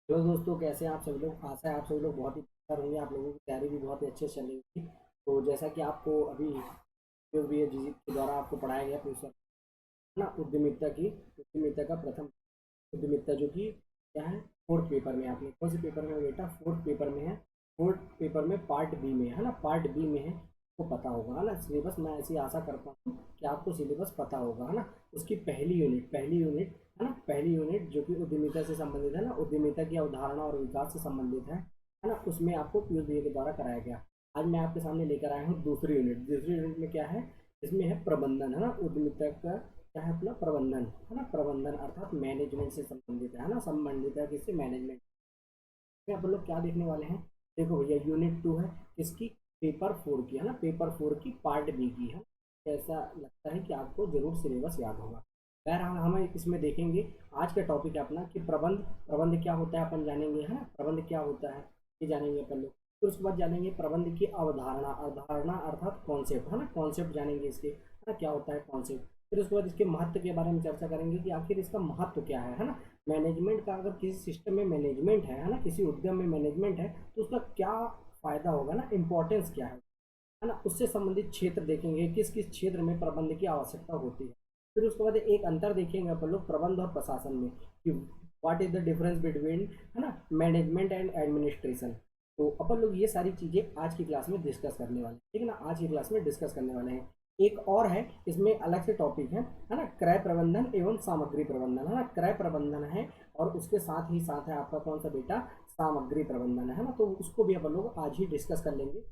Hello दोस्तों, कैसे हैं आप सभी लोग। आशा है आप सभी लोग बहुत ही बेहतर होंगे। आप लोगों की तैयारी भी बहुत ही अच्छे से चल रही होगी। तो जैसा कि आपको अभी जो भी है जी के द्वारा आपको पढ़ाया गया प्रोफेसर ना उद्यमिता का प्रथम उद्यमिता जो कि क्या है, फोर्थ पेपर में। आपने कौन से पेपर में बेटा? फोर्थ पेपर में है। फोर्थ पेपर में पार्ट बी में है ना, पार्ट बी में है। आपको पता होगा है ना सिलेबस। मैं ऐसी आशा करता हूँ कि आपको सिलेबस पता होगा है ना। उसकी पहली यूनिट है ना, पहली यूनिट जो कि उद्यमिता से संबंधित है ना, उद्यमिता की अवधारणा और विकास से संबंधित है ना, उसमें आपको पीयूष भैया के द्वारा कराया गया। आज मैं आपके सामने लेकर आया हूँ दूसरी यूनिट में क्या है? इसमें है प्रबंधन है ना, उद्यमिता का क्या है अपना प्रबंधन है ना, प्रबंधन अर्थात मैनेजमेंट से संबंधित है ना, संबंधित है किससे? मैनेजमेंट में। अपन लोग क्या देखने वाले हैं? देखो भैया, यूनिट 2 है किसकी? पेपर 4 की है ना, पेपर 4 की पार्ट बी की है। ऐसा लगता है कि आपको जरूर सिलेबस याद होगा। बहरहाल हम इसमें देखेंगे। आज का टॉपिक है अपना कि प्रबंध। प्रबंध क्या होता है अपन जानेंगे है ना, प्रबंध क्या होता है ये जानेंगे अपन लोग। फिर उसके बाद जानेंगे प्रबंध की अवधारणा, अवधारणा अर्थात कॉन्सेप्ट है ना, कॉन्सेप्ट जानेंगे इसके है ना, क्या होता है कॉन्सेप्ट। फिर उसके बाद इसके महत्व के बारे में चर्चा करेंगे कि आखिर इसका महत्व क्या है ना। मैनेजमेंट का, अगर किसी सिस्टम में मैनेजमेंट है ना, किसी उद्यम में मैनेजमेंट है तो उसका क्या फायदा होगा ना, इंपॉर्टेंस क्या है ना। उससे संबंधित क्षेत्र देखेंगे, किस किस क्षेत्र में प्रबंध की आवश्यकता होती है। फिर उसके बाद एक अंतर देखेंगे अपन लोग प्रबंध और प्रशासन में कि what is the difference between है ना मैनेजमेंट एंड एडमिनिस्ट्रेशन। तो अपन लोग ये सारी चीजें आज की क्लास में डिस्कस करने वाले हैं, ठीक है ना, आज की क्लास में डिस्कस करने वाले हैं। एक और है इसमें अलग से टॉपिक है ना, क्रय प्रबंधन एवं सामग्री प्रबंधन है ना, क्रय प्रबंधन है। और उसके साथ ही साथ है आपका कौन सा बेटा? सामग्री प्रबंधन है ना। तो उसको भी अपन लोग आज ही डिस्कस कर लेंगे।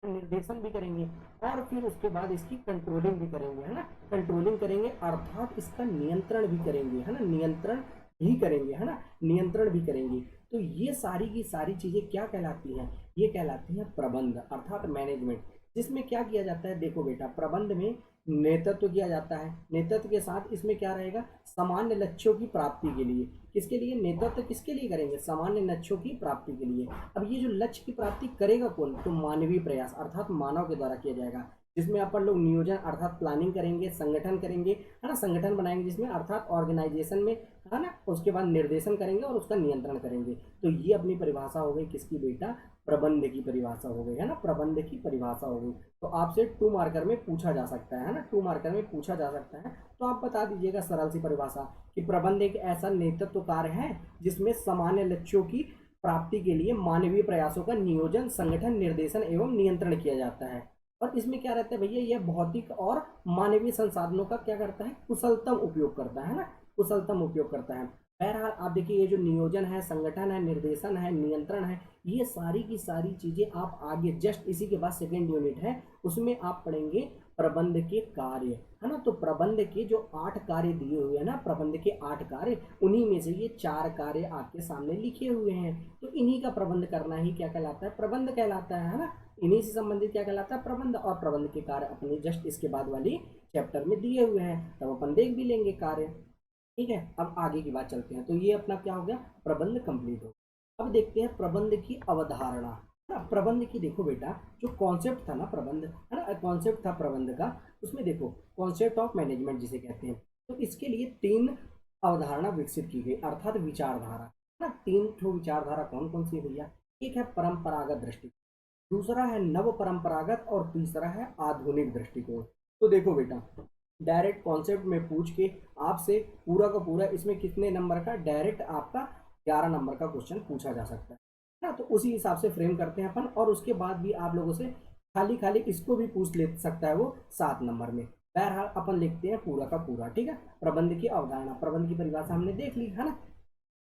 निर्देशन भी करेंगे। और फिर उसके बाद इसकी कंट्रोलिंग भी करेंगे है ना, कंट्रोलिंग करेंगे अर्थात इसका नियंत्रण भी करेंगे है ना, नियंत्रण भी करेंगे है ना, नियंत्रण भी करेंगे। तो ये सारी की सारी चीजें क्या कहलाती हैं? ये कहलाती हैं प्रबंध अर्थात मैनेजमेंट। जिसमें क्या किया जाता है? देखो बेटा, प्रबंध में नेतृत्व किया जाता है। नेतृत्व के साथ इसमें क्या रहेगा? सामान्य लक्ष्यों की प्राप्ति के लिए। किसके लिए नेतृत्व? किसके लिए करेंगे? सामान्य लक्ष्यों की प्राप्ति के लिए। अब ये जो लक्ष्य की प्राप्ति करेगा कौन? तो मानवीय प्रयास अर्थात मानव के द्वारा किया जाएगा। जिसमें अपन लोग नियोजन अर्थात प्लानिंग करेंगे, संगठन करेंगे है ना, संगठन बनाएंगे जिसमें अर्थात ऑर्गेनाइजेशन में है ना। उसके बाद निर्देशन करेंगे और उसका नियंत्रण करेंगे। तो ये अपनी परिभाषा हो गई किसकी बेटा? प्रबंध की परिभाषा हो गई है ना, प्रबंध की परिभाषा हो गई। तो आपसे 2 मार्कर में पूछा जा सकता है ना, 2 मार्कर में पूछा जा सकता है। तो आप बता दीजिएगा सरल सी परिभाषा कि प्रबंध एक ऐसा नेतृत्व कार्य है जिसमें सामान्य लक्ष्यों की प्राप्ति के लिए मानवीय प्रयासों का नियोजन, संगठन, निर्देशन एवं नियंत्रण किया जाता है। और इसमें क्या रहता है भैया? यह भौतिक और मानवीय संसाधनों का क्या करता है? कुशलतम उपयोग करता है ना, कुशलतम उपयोग करता है। बहरहाल आप देखिए, ये जो नियोजन है, संगठन है, निर्देशन है, नियंत्रण है, ये सारी की सारी चीजें आप आगे जस्ट इसी के बाद सेकेंड यूनिट है उसमें आप पढ़ेंगे प्रबंध के कार्य है ना। तो प्रबंध के जो 8 कार्य दिए हुए हैं ना, प्रबंध के 8 कार्य, उन्हीं में से ये 4 कार्य आपके सामने लिखे हुए हैं। तो इन्हीं का प्रबंध करना ही क्या कहलाता है? प्रबंध कहलाता है ना। इन्हीं से संबंधित क्या कहलाता है? प्रबंध। और प्रबंध के कार्य अपने जस्ट इसके बाद वाली चैप्टर में दिए हुए हैं, तब अपन देख भी लेंगे कार्य। ठीक है, अब आगे की बात चलते हैं। तो ये अपना क्या हो गया? प्रबंध कंप्लीट हो। अब देखते हैं प्रबंध की अवधारणा है ना। प्रबंध की देखो बेटा, जो कॉन्सेप्ट था ना प्रबंध है ना, कॉन्सेप्ट था प्रबंध का। उसमें देखो कॉन्सेप्ट ऑफ मैनेजमेंट जिसे कहते हैं। तो इसके लिए 3 अवधारणा विकसित की गई अर्थात विचारधारा है ना। 3 विचारधारा कौन कौन सी है भैया? एक है परंपरागत दृष्टि, दूसरा है नव परंपरागत और तीसरा है आधुनिक दृष्टिकोण। तो देखो बेटा, डायरेक्ट कॉन्सेप्ट में पूछ के आपसे पूरा का पूरा इसमें कितने नंबर का, डायरेक्ट आपका 11 नंबर का क्वेश्चन पूछा जा सकता है ना। तो उसी हिसाब से फ्रेम करते हैं अपन, और उसके बाद भी आप लोगों से खाली खाली इसको भी पूछ ले सकता है वो 7 नंबर में। बहरहाल अपन लिखते हैं पूरा का पूरा, ठीक है। प्रबंध की अवधारणा, प्रबंध की परिभाषा हमने देख ली है ना।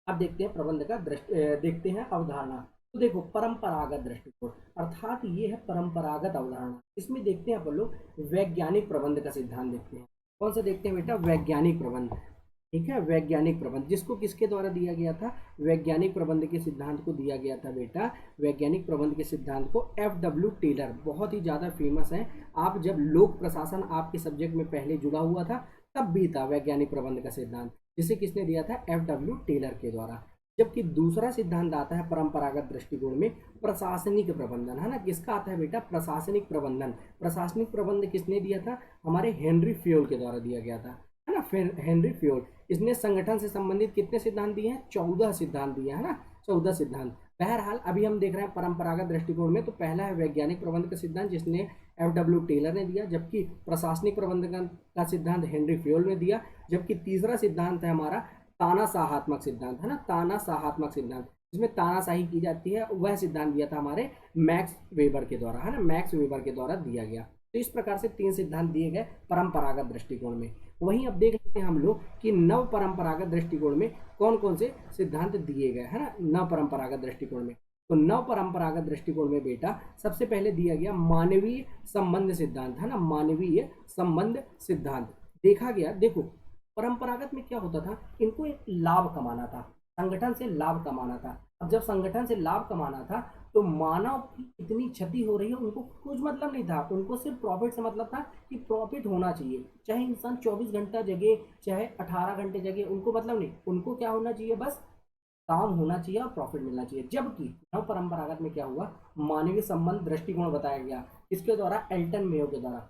अब देखते हैं प्रबंध का देखते हैं अवधारणा। तो देखो, परंपरागत दृष्टिकोण अर्थात ये है परंपरागत अवधारणा। इसमें देखते हैं अपन लोग वैज्ञानिक प्रबंध का सिद्धांत देखते हैं। कौन सा देखते हैं बेटा? वैज्ञानिक प्रबंध, ठीक है। वैज्ञानिक प्रबंध जिसको किसके द्वारा दिया गया था? वैज्ञानिक प्रबंध के सिद्धांत को दिया गया था बेटा, वैज्ञानिक प्रबंध के सिद्धांत को FW टेलर, बहुत ही ज्यादा फेमस है। आप जब लोक प्रशासन आपके सब्जेक्ट में पहले जुड़ा हुआ था तब भी था वैज्ञानिक प्रबंध का सिद्धांत, जिसे किसने दिया था? FW टेलर के द्वारा। जबकि दूसरा सिद्धांत आता है परंपरागत दृष्टिकोण में प्रशासनिक प्रबंधन, है ना। किसका आता है बेटा? प्रशासनिक प्रबंधन। प्रशासनिक प्रबंध किसने दिया था? हमारे हेनरी फ्योल के द्वारा दिया गया था, है ना। फिर हेनरी फ्योल, इसने संगठन से संबंधित कितने सिद्धांत दिए हैं? 14 सिद्धांत दिए हैं, है ना, 14 सिद्धांत। बहरहाल अभी हम देख रहे हैं परंपरागत दृष्टिकोण में, तो पहला है वैज्ञानिक प्रबंध का सिद्धांत जिसने FW टेलर ने दिया, जबकि प्रशासनिक प्रबंधन का सिद्धांत हेनरी फ्योल ने दिया। जबकि तीसरा सिद्धांत है हमारा तानाशाहात्मक सिद्धांत, है ना, तानाशाहात्मक सिद्धांत, जिसमें तानाशाही की जाती है, वह सिद्धांत दिया था हमारे मैक्स वेबर के द्वारा, है ना, मैक्स वेबर के द्वारा दिया गया। तो इस प्रकार से 3 सिद्धांत दिए गए परंपरागत दृष्टिकोण में। वहीं अब देख लेते हैं हम लोग कि नव परंपरागत दृष्टिकोण में कौन कौन से सिद्धांत दिए गए, है ना, नव परंपरागत दृष्टिकोण में। तो नव परंपरागत दृष्टिकोण में बेटा सबसे पहले दिया गया मानवीय संबंध सिद्धांत, है ना, मानवीय संबंध सिद्धांत। देखा गया, देखो परंपरागत में क्या होता था, इनको एक लाभ कमाना था, संगठन से लाभ कमाना था। अब जब संगठन से लाभ कमाना था तो मानव की इतनी क्षति हो रही है, उनको कुछ मतलब नहीं था, उनको सिर्फ प्रॉफिट से मतलब था कि प्रॉफिट होना चाहिए। चाहे इंसान 24 घंटा जगे, चाहे 18 घंटे जगे, उनको मतलब नहीं, उनको क्या होना चाहिए? बस काम होना चाहिए और प्रॉफिट मिलना चाहिए। जबकि नव परंपरागत में क्या हुआ? मानवीय संबंध दृष्टिकोण बताया गया, किसके द्वारा? एल्टन मेयो के द्वारा,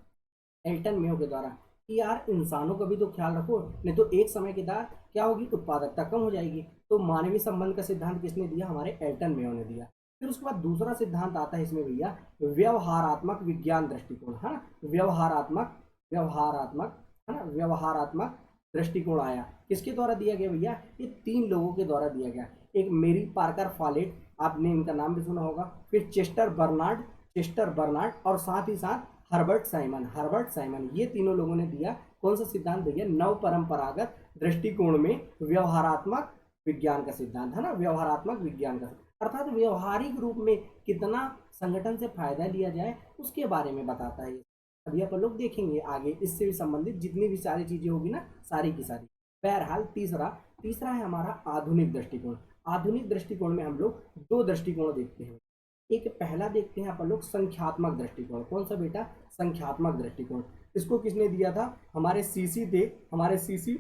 एल्टन मेयो के द्वारा, कि यार इंसानों का भी तो ख्याल रखो, नहीं तो एक समय के बाद क्या होगी? उत्पादकता कम हो जाएगी। तो मानवीय संबंध का सिद्धांत किसने दिया? हमारे एल्टन मेयो ने दिया। फिर उसके बाद दूसरा सिद्धांत आता है इसमें भैया, व्यवहारात्मक विज्ञान दृष्टिकोण, है ना, व्यवहारात्मक, व्यवहारात्मक, है ना, व्यवहारात्मक दृष्टिकोण आया। किसके द्वारा दिया गया भैया? ये 3 लोगों के द्वारा दिया गया। एक मेरी पार्कर फॉलेट, आपने इनका नाम भी सुना होगा। फिर चेस्टर बर्नार्ड, चेस्टर बर्नार्ड, और साथ ही साथ हर्बर्ट साइमन, हर्बर्ट साइमन, ये तीनों लोगों ने दिया कौन सा सिद्धांत भैया? नव परंपरागत दृष्टिकोण में व्यवहारात्मक विज्ञान का सिद्धांत, है ना, व्यवहारात्मक विज्ञान का, अर्थात व्यवहारिक रूप में कितना संगठन से फायदा लिया जाए उसके बारे में बताता है। अभी अपन लोग देखेंगे आगे इससे भी संबंधित जितनी भी सारी चीजें होगी ना, सारी की सारी। बहरहाल तीसरा, तीसरा है हमारा आधुनिक दृष्टिकोण। आधुनिक दृष्टिकोण में हम लोग 2 दृष्टिकोण देखते हैं। एक पहला देखते हैं अपन लोग संख्यात्मक दृष्टिकोण। कौन सा बेटा? संख्यात्मक दृष्टिकोण। इसको किसने दिया था? हमारे सीसी थे, हमारे सीसी,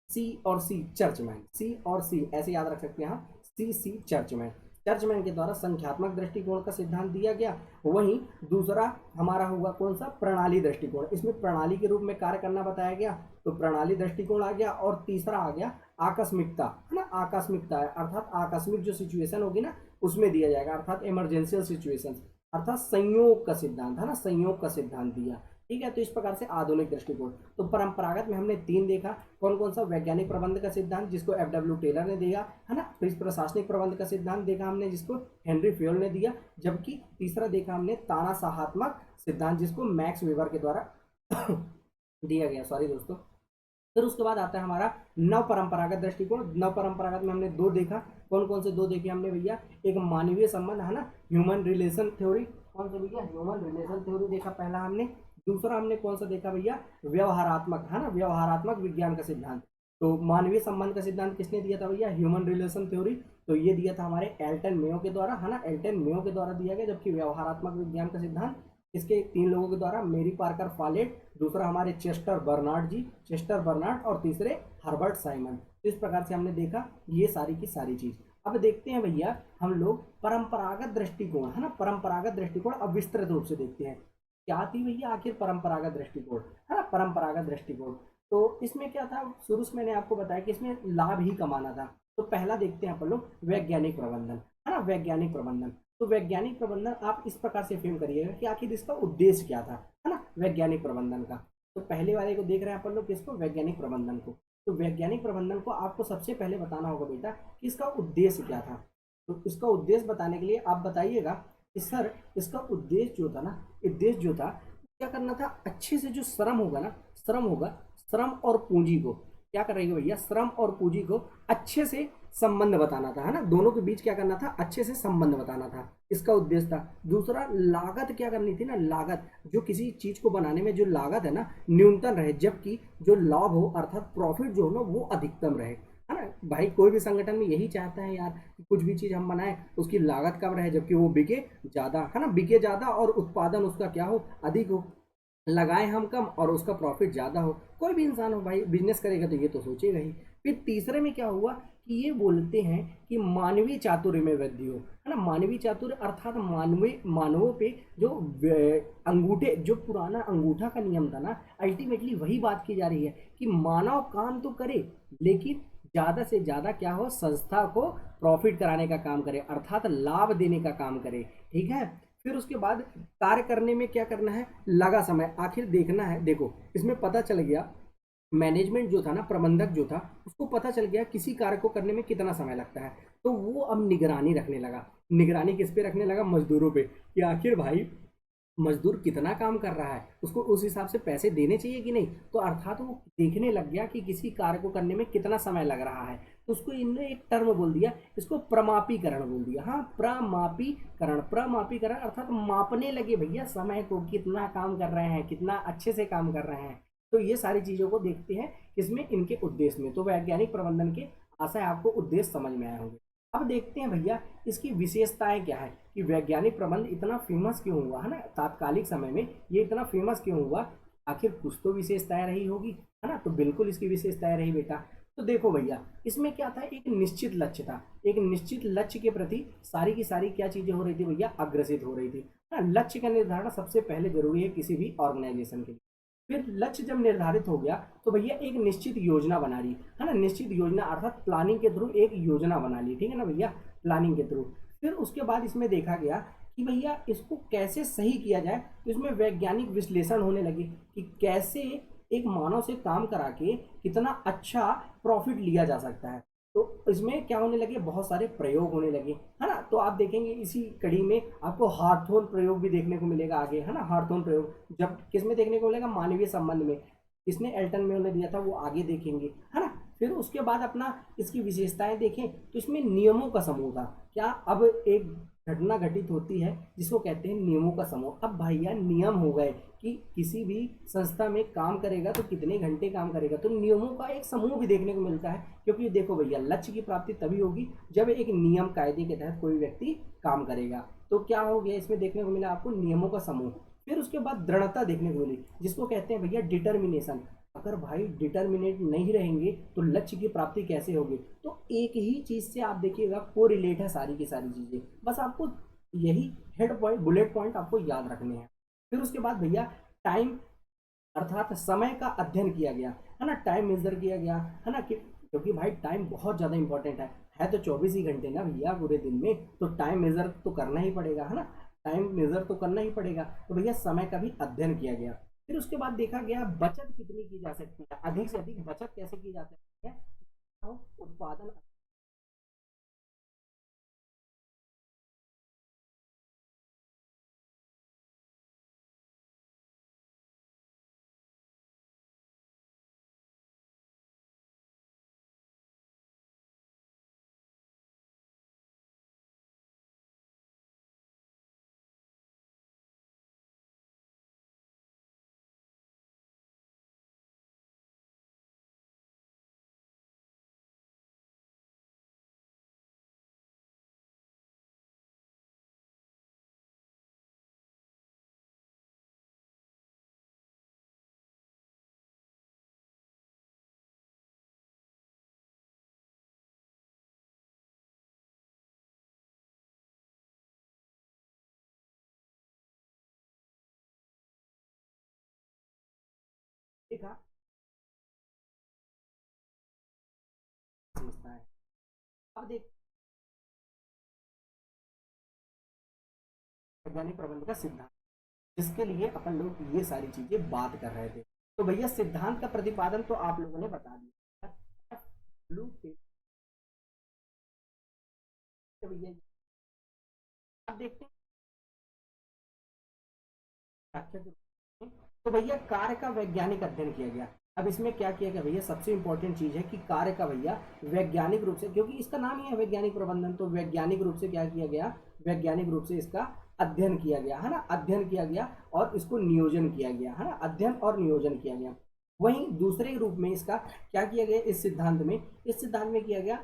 सी और सी चर्चमैन, सी और सी ऐसे याद रख सकते हैं हम, सी चर्चमैन, चर्चमैन के द्वारा संख्यात्मक दृष्टिकोण का सिद्धांत दिया गया। वहीं दूसरा हमारा हुआ कौन सा? प्रणाली दृष्टिकोण। इसमें प्रणाली के रूप में कार्य करना बताया गया, तो प्रणाली दृष्टिकोण आ गया। और तीसरा आ गया आकस्मिकता, है ना, आकस्मिकता है, अर्थात आकस्मिक जो सिचुएशन होगी ना उसमें दिया जाएगा, अर्थात इमरजेंशियल सिचुएशन, अर्थात संयोग का सिद्धांत, है ना, संयोग का सिद्धांत दिया। ठीक है, तो इस प्रकार से आधुनिक दृष्टिकोण। तो परंपरागत में हमने 3 देखा, कौन कौन सा? वैज्ञानिक प्रबंध का सिद्धांत जिसको FW टेलर ने दिया, है ना। फिर प्रशासनिक प्रबंध का सिद्धांत देखा हमने जिसको हेनरी फ्योल ने दिया। जबकि तीसरा देखा हमने तानाशाहात्मक सिद्धांत जिसको मैक्स वेबर के द्वारा दिया गया, सॉरी दोस्तों। फिर उसके बाद आता है हमारा नव परंपरागत दृष्टिकोण। नव परंपरागत में हमने 2 देखा, कौन कौन से 2 देखे हमने भैया? एक मानवीय संबंध, है ना, ह्यूमन रिलेशन थ्योरी, कौन सा भैया? ह्यूमन रिलेशन थ्योरी देखा पहला हमने। दूसरा हमने कौन सा देखा भैया? व्यवहारात्मक, है ना, व्यवहारात्मक विज्ञान का सिद्धांत। तो मानवीय संबंध का सिद्धांत किसने दिया था भैया? ह्यूमन रिलेशन थ्योरी, तो ये दिया था हमारे एल्टन मेयो के द्वारा, है ना, एल्टन मेयो के द्वारा दिया गया। जबकि व्यवहारात्मक विज्ञान का सिद्धांत इसके 3 लोगों के द्वारा, मेरी पार्कर फॉलेट, दूसरा हमारे चेस्टर बर्नार्ड जी, चेस्टर बर्नार्ड, और तीसरे हर्बर्ट साइमन। तो इस प्रकार से हमने देखा ये सारी की सारी चीज। अब देखते हैं भैया हम लोग परंपरागत दृष्टिकोण, है ना, परंपरागत दृष्टिकोण अब विस्तृत रूप से देखते हैं। क्या थी भैया आखिर परंपरागत दृष्टिकोण, है ना, परंपरागत दृष्टिकोण। तो इसमें क्या था? शुरू से मैंने आपको बताया कि इसमें लाभ ही कमाना था। तो पहला देखते हैं अपन लोग वैज्ञानिक प्रबंधन, है ना, वैज्ञानिक प्रबंधन। तो वैज्ञानिक प्रबंधन आप इस प्रकार से फ्रेम करिएगा कि आखिर इसका उद्देश्य क्या था। है ना, वैज्ञानिक प्रबंधन का। तो पहले वाले को देख रहे हैं अपन लोग, किसको, वैज्ञानिक प्रबंधन को। तो वैज्ञानिक प्रबंधन को आपको सबसे पहले बताना होगा बेटा कि इसका उद्देश्य क्या था। तो इसका उद्देश्य बताने के लिए आप बताइएगा कि सर इसका उद्देश्य जो था ना, उद्देश्य जो था क्या करना था, अच्छे से जो श्रम होगा ना, श्रम होगा, श्रम और पूंजी को क्या करेंगे भैया, श्रम और पूंजी को अच्छे से संबंध बताना था, है ना, दोनों के बीच क्या करना था, अच्छे से संबंध बताना था, इसका उद्देश्य था। दूसरा, लागत क्या करनी थी ना, लागत, जो किसी चीज को बनाने में जो लागत है ना न्यूनतम रहे, जबकि जो लाभ हो अर्थात प्रॉफिट जो हो ना वो अधिकतम रहे, है ना। भाई कोई भी संगठन में यही चाहता है यार कि कुछ भी चीज हम बनाए उसकी लागत कम रहे जबकि वो बिके ज्यादा, है ना, बिके ज्यादा और उत्पादन उसका क्या हो, अधिक हो। लगाए हम कम और उसका प्रॉफिट ज़्यादा हो। कोई भी इंसान हो भाई बिजनेस करेगा तो ये तो सोचेगा ही। फिर तीसरे में क्या हुआ कि ये बोलते हैं कि मानवीय चातुर्य में वृद्धि हो, है ना, मानवीय चातुर्य अर्थात मानवीय मानवों पे जो अंगूठे, जो पुराना अंगूठा का नियम था ना, अल्टीमेटली वही बात की जा रही है कि मानव काम तो करे लेकिन ज़्यादा से ज़्यादा क्या हो, संस्था को प्रॉफिट कराने का काम करे अर्थात लाभ देने का काम करे, ठीक है। फिर उसके बाद कार्य करने में क्या करना है, लगा समय आखिर देखना है। देखो इसमें पता चल गया, मैनेजमेंट जो था ना, प्रबंधक जो था, उसको पता चल गया किसी कार्य को करने में कितना समय लगता है। तो वो अब निगरानी रखने लगा। निगरानी किस पे रखने लगा, मजदूरों पे, कि आखिर भाई मजदूर कितना काम कर रहा है, उसको उस हिसाब से पैसे देने चाहिए कि नहीं। तो अर्थात वो देखने लग गया कि किसी कार्य को करने में कितना समय लग रहा है। तो उसको इनने एक टर्म बोल दिया, इसको प्रमापीकरण बोल दिया। हाँ, प्रमापीकरण, प्रमापीकरण अर्थात मापने लगे भैया समय को, कितना काम कर रहे हैं, कितना अच्छे से काम कर रहे हैं। तो ये सारी चीजों को देखते हैं किसमें, इनके उद्देश्य में। तो वैज्ञानिक प्रबंधन के आशा है आपको उद्देश्य समझ में आए होंगे। अब देखते हैं भैया इसकी विशेषताएं क्या है कि वैज्ञानिक प्रबंध इतना फेमस क्यों हुआ, है ना, तात्कालिक समय में ये इतना फेमस क्यों हुआ, आखिर कुछ तो विशेषताएं रही होगी, है ना। तो बिल्कुल इसकी विशेषताएं रही बेटा। तो देखो भैया इसमें क्या था, एक निश्चित लक्ष्य था, एक निश्चित लक्ष्य के प्रति सारी की सारी क्या चीजें हो रही थी भैया, अग्रसित हो रही थी, है ना। लक्ष्य का निर्धारण सबसे पहले जरूरी है किसी भी ऑर्गेनाइजेशन के लिए। फिर लक्ष्य जब निर्धारित हो गया तो भैया एक निश्चित योजना बना ली, है ना, निश्चित योजना अर्थात प्लानिंग के थ्रू एक योजना बना ली, ठीक है ना भैया, प्लानिंग के थ्रू। फिर उसके बाद इसमें देखा गया कि भैया इसको कैसे सही किया जाए, तो इसमें वैज्ञानिक विश्लेषण होने लगे कि कैसे एक मानव से काम करा के कितना अच्छा प्रॉफिट लिया जा सकता है। तो इसमें क्या होने लगे, बहुत सारे प्रयोग होने लगे, है ना। तो आप देखेंगे इसी कड़ी में आपको हार्थोन प्रयोग भी देखने को मिलेगा आगे, है ना, हार्थोन प्रयोग जब किस में देखने को मिलेगा, मानवीय संबंध में, किसने, एल्टन में ने दिया था, वो आगे देखेंगे, है ना। फिर उसके बाद अपना इसकी विशेषताएं देखें तो इसमें नियमों का समूह था। क्या, अब एक घटना घटित होती है जिसको कहते हैं नियमों का समूह। अब भैया नियम हो गए कि किसी भी संस्था में काम करेगा तो कितने घंटे काम करेगा, तो नियमों का एक समूह भी देखने को मिलता है। क्योंकि देखो भैया लक्ष्य की प्राप्ति तभी होगी जब एक नियम कायदे के तहत कोई व्यक्ति काम करेगा। तो क्या हो गया, इसमें देखने को मिला आपको नियमों का समूह। फिर उसके बाद दृढ़ता देखने को मिली जिसको कहते हैं भैया डिटर्मिनेशन। अगर भाई डिटर्मिनेट नहीं रहेंगे तो लक्ष्य की प्राप्ति कैसे होगी। तो एक ही चीज से आप देखिएगा को रिलेट है सारी की सारी चीजें, बस आपको यही हेड पॉइंट, बुलेट पॉइंट आपको याद रखने हैं। फिर उसके बाद भैया टाइम अर्थात समय का अध्ययन किया गया, है ना, टाइम मेजर किया गया, है ना, कि क्योंकि भाई टाइम बहुत ज़्यादा इंपॉर्टेंट है तो 24 ही घंटे ना भैया पूरे दिन में, तो टाइम मेजर तो करना ही पड़ेगा, है ना, टाइम मेजर तो करना ही पड़ेगा। तो भैया समय का भी अध्ययन किया गया। फिर उसके बाद देखा गया बचत कितनी की जा सकती है, अधिक से अधिक बचत कैसे की जा सकती है, तो उत्पादन। देखा समझता है। अब देख वैज्ञानिक प्रबंध का सिद्धांत, जिसके लिए अपन लोग ये सारी चीजें बात कर रहे थे। तो भैया सिद्धांत का प्रतिपादन तो आप लोगों ने बता दिया। ब्लू भैया अब देखते हैं व्याख्या के रूप में। तो भैया कार्य का वैज्ञानिक अध्ययन किया गया। अब इसमें क्या किया गया भैया, सबसे इंपॉर्टेंट चीज है कि कार्य का भैया वैज्ञानिक रूप से, क्योंकि इसका नाम ही है वैज्ञानिक प्रबंधन, तो वैज्ञानिक रूप से क्या किया गया, वैज्ञानिक रूप से इसका अध्ययन किया गया है ना, अध्ययन किया गया और इसको नियोजन किया गया है ना, अध्ययन और नियोजन किया गया। वहीं दूसरे रूप में इसका क्या किया गया, इस सिद्धांत में, इस सिद्धांत में किया गया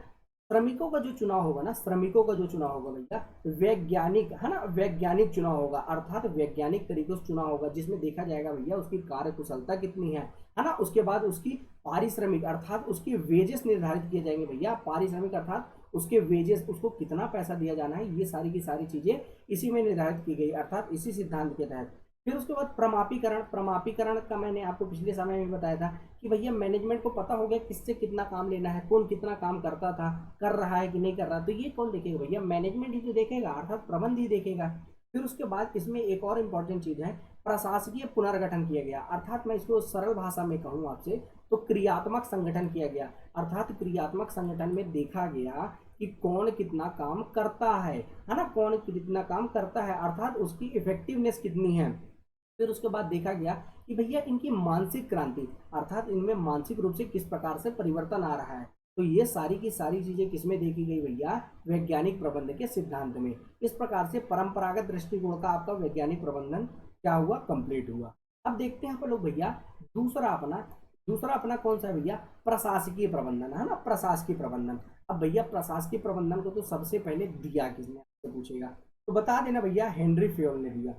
श्रमिकों का जो चुनाव होगा ना, श्रमिकों का जो चुनाव होगा भैया वैज्ञानिक है ना, वैज्ञानिक चुनाव होगा, अर्थात वैज्ञानिक तरीके से चुनाव होगा, जिसमें देखा जाएगा भैया उसकी कार्य कुशलता कितनी है ना, उसके बाद उसकी पारिश्रमिक अर्थात उसकी वेजेस निर्धारित किए जाएंगे भैया, पारिश्रमिक अर्थात उसके वेजेस, उसको कितना पैसा दिया जाना है, ये सारी की सारी चीजें इसी में निर्धारित की गई, अर्थात इसी सिद्धांत के तहत। फिर उसके बाद प्रमापीकरण, प्रमापीकरण का मैंने आपको पिछले समय में बताया था कि भैया मैनेजमेंट को पता हो गया किससे कितना काम लेना है, कौन कितना काम करता था, कर रहा है कि नहीं कर रहा, तो ये कौन देखेगा भैया, मैनेजमेंट ही तो देखेगा, अर्थात प्रबंध ही देखेगा। फिर उसके बाद इसमें एक और इम्पॉर्टेंट चीज है, प्रशासकीय पुनर्गठन किया गया, अर्थात मैं इसको सरल भाषा में कहूँ आपसे तो क्रियात्मक संगठन किया गया, अर्थात क्रियात्मक संगठन में देखा गया कि कौन कितना काम करता है ना, कौन कितना काम करता है, अर्थात उसकी इफेक्टिवनेस कितनी है। फिर उसके बाद देखा गया कि भैया इनकी मानसिक क्रांति, अर्थात इनमें मानसिक रूप से किस प्रकार से परिवर्तन आ रहा है। तो ये सारी की सारी चीजें किसमें देखी गई भैया, वैज्ञानिक प्रबंधन के सिद्धांत में। इस प्रकार से परंपरागत दृष्टिकोण का आपका वैज्ञानिक प्रबंधन क्या हुआ, कंप्लीट हुआ। अब देखते हैं अपन लोग भैया दूसरा अपना कौन सा है भैया, प्रशासकीय प्रबंधन है ना, प्रशासकीय प्रबंधन। अब भैया प्रशासकीय प्रबंधन को तो सबसे पहले दिया किसने, आपसे पूछेगा तो बता देना भैया, हेनरी फेयोल ने दिया।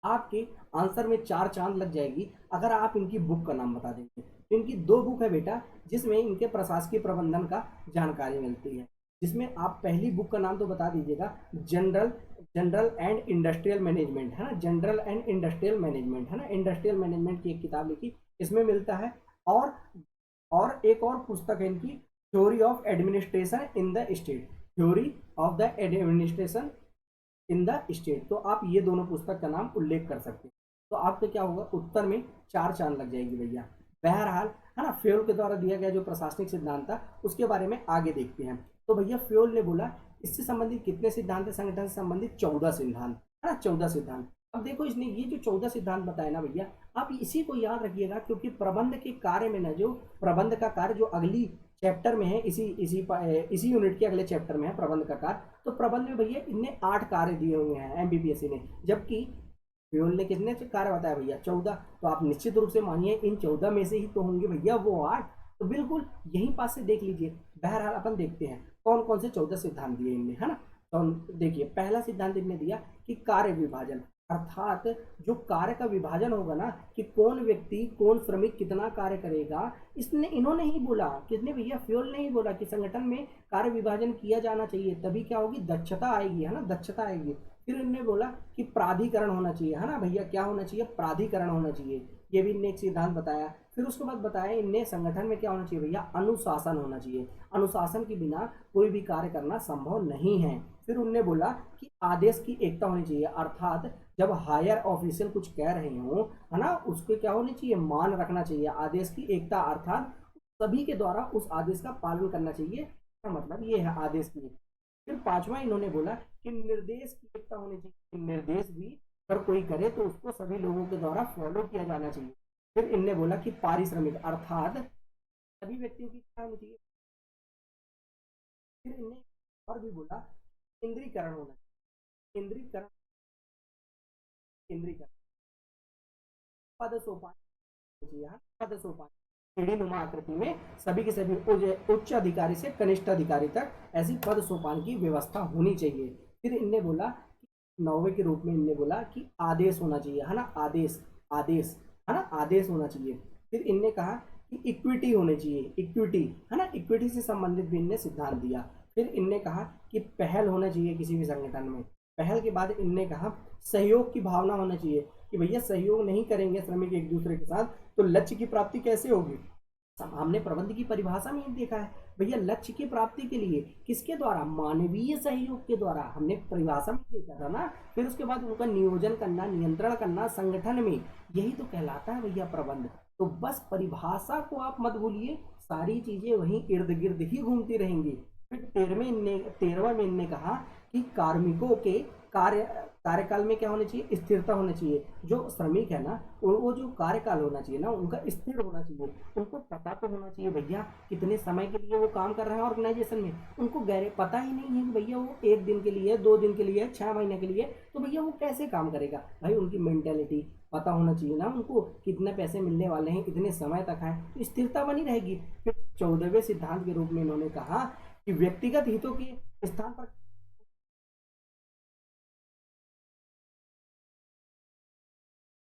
आपके आंसर में 4 चांद लग जाएगी अगर आप इनकी बुक का नाम बता देंगे। तो इनकी 2 बुक है बेटा जिसमें इनके प्रशासकीय प्रबंधन का जानकारी मिलती है, जिसमें आप पहली बुक का नाम तो बता दीजिएगा, general general and industrial management है ना, जनरल एंड इंडस्ट्रियल मैनेजमेंट है ना, इंडस्ट्रियल मैनेजमेंट की एक किताब लिखी, इसमें मिलता है। और एक और पुस्तक है इनकी, theory of administration in the state, theory of the administration in the state. तो आप ये दोनों पुस्तक का नाम उल्लेख कर सकते हैं। तो आपका क्या होगा, उत्तर में 4 चांद लग जाएगी भैया। बहरहाल है ना, फ्योल के द्वारा दिया गया जो प्रशासनिक सिद्धांत था उसके बारे में आगे देखते हैं। तो भैया फ्योल ने बोला इससे संबंधित कितने सिद्धांत है, संगठन से संबंधित 14 सिद्धांत है ना, 14 सिद्धांत। अब देखो इसने ये जो 14 सिद्धांत बताए ना भैया, आप इसी को याद रखिएगा, क्योंकि प्रबंध के कार्य में ना, जो प्रबंध का कार्य जो अगली चैप्टर में है, इसी यूनिट के अगले चैप्टर में है प्रबंध का कार्य। तो प्रबंध में भैया इनने 8 कार्य दिए हुए हैं एमबीपीएससी ने, जबकि फ्योल ने कितने कार्य बताया भैया, 14। तो आप निश्चित रूप से मानिए इन 14 में से ही तो होंगे भैया वो 8। तो बिल्कुल यहीं पास से देख लीजिए। बहरहाल अपन देखते हैं कौन कौन से 14 सिद्धांत दिए इनने, है ना। तो देखिए पहला सिद्धांत इनने दिया कि कार्य विभाजन, अर्थात जो कार्य का विभाजन होगा ना, कि कौन व्यक्ति कौन श्रमिक कितना कार्य करेगा, इसने इन्होंने ही बोला, किसने भैया, फ्योल ने ही बोला कि संगठन में कार्य विभाजन किया जाना चाहिए, तभी क्या होगी, दक्षता आएगी है ना, दक्षता आएगी। फिर इन्होंने बोला कि प्राधिकरण होना चाहिए है ना भैया, क्या होना चाहिए, प्राधिकरण होना चाहिए, ये भी इनने एक सिद्धांत बताया। फिर उसके बाद बताया इनने संगठन में क्या होना चाहिए भैया, अनुशासन होना चाहिए, अनुशासन के बिना कोई भी कार्य करना संभव नहीं है। फिर उनने बोला कि आदेश की एकता होनी चाहिए, अर्थात जब हायर ऑफिशियल कुछ कह रहे हो है ना, उसको क्या होनी चाहिए, मान रखना चाहिए, आदेश की एकता, अर्थात सभी के द्वारा उस आदेश का पालन करना चाहिए, इसका मतलब ये है आदेश की। फिर 5वां इन्होंने बोला कि निर्देश की एकता होनी चाहिए, निर्देश भी अगर कोई करे तो उसको सभी लोगों के द्वारा फॉलो किया जाना चाहिए। फिर इनने बोला कि पारिश्रमिक, अर्थात सभी व्यक्तियों की क्या होनी चाहिए। फिर इनने और भी बोला केंद्रीकरण होना चाहिए, केंद्रीकरण, केंद्रीकरण, पद सोपान चाहिए, पद सोपान, सीढ़ी नुमा आकृति में सभी के सभी उच्च अधिकारी से कनिष्ठ अधिकारी तक ऐसी पद सोपान की व्यवस्था होनी चाहिए। फिर इनने बोला, 9वें के रूप में इनने बोला कि आदेश होना चाहिए है ना, आदेश, आदेश है ना, आदेश होना चाहिए। फिर इनने कहा कि इक्विटी होनी चाहिए, इक्विटी है ना, इक्विटी से संबंधित भी इनने सिद्धांत दिया। फिर इनने कहा कि पहल होना चाहिए किसी भी संगठन में। पहल के बाद इनने कहा सहयोग की भावना होना चाहिए, कि भैया सहयोग नहीं करेंगे श्रमिक एक दूसरे के साथ तो लक्ष्य की प्राप्ति कैसे होगी, हमने प्रबंध की परिभाषा में ही देखा है भैया, लक्ष्य की प्राप्ति के लिए किसके द्वारा, मानवीय सहयोग के द्वारा, हमने परिभाषा में देखा था ना। फिर उसके बाद उनका नियोजन करना, नियंत्रण करना संगठन में, यही तो कहलाता है भैया प्रबंध। तो बस परिभाषा को आप मत भूलिए, सारी चीजें वहीं इर्द गिर्द ही घूमती रहेंगी। फिर 13वां में इनने कहा कि कार्मिकों के कार्य कार्यकाल में क्या होना चाहिए, स्थिरता होना चाहिए। जो श्रमिक है ना, वो जो कार्यकाल होना चाहिए ना उनका स्थिर होना चाहिए। उनको पता तो होना चाहिए भैया कितने समय के लिए वो काम कर रहे हैं ऑर्गेनाइजेशन में। उनको गैर पता ही नहीं है कि भैया वो 1 दिन के लिए, 2 दिन के लिए, 6 महीने के लिए, तो भैया वो कैसे काम करेगा। भाई उनकी मेंटेलिटी पता होना चाहिए ना उनको, कितने पैसे मिलने वाले हैं, इतने समय तक है, तो स्थिरता बनी रहेगी। फिर 14वें सिद्धांत के रूप में इन्होंने कहा कि व्यक्तिगत हितों के स्थान पर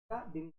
दिन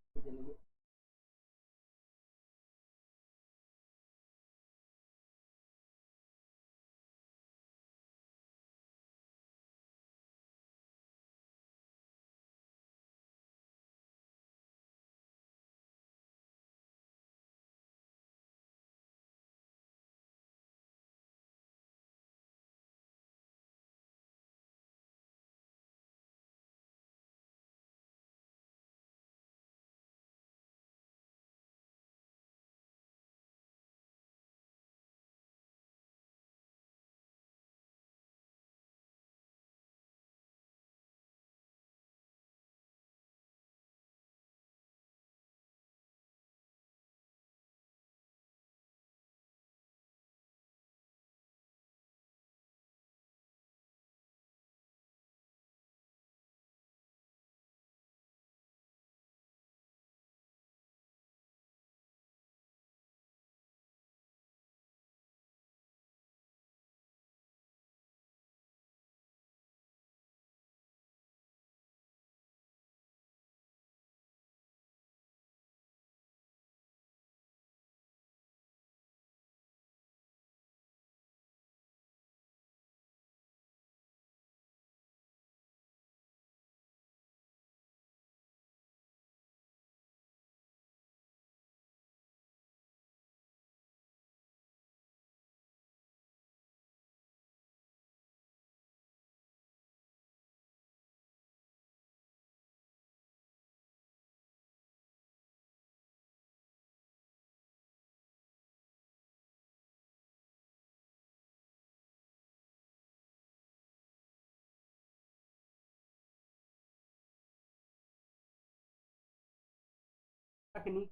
तकनीक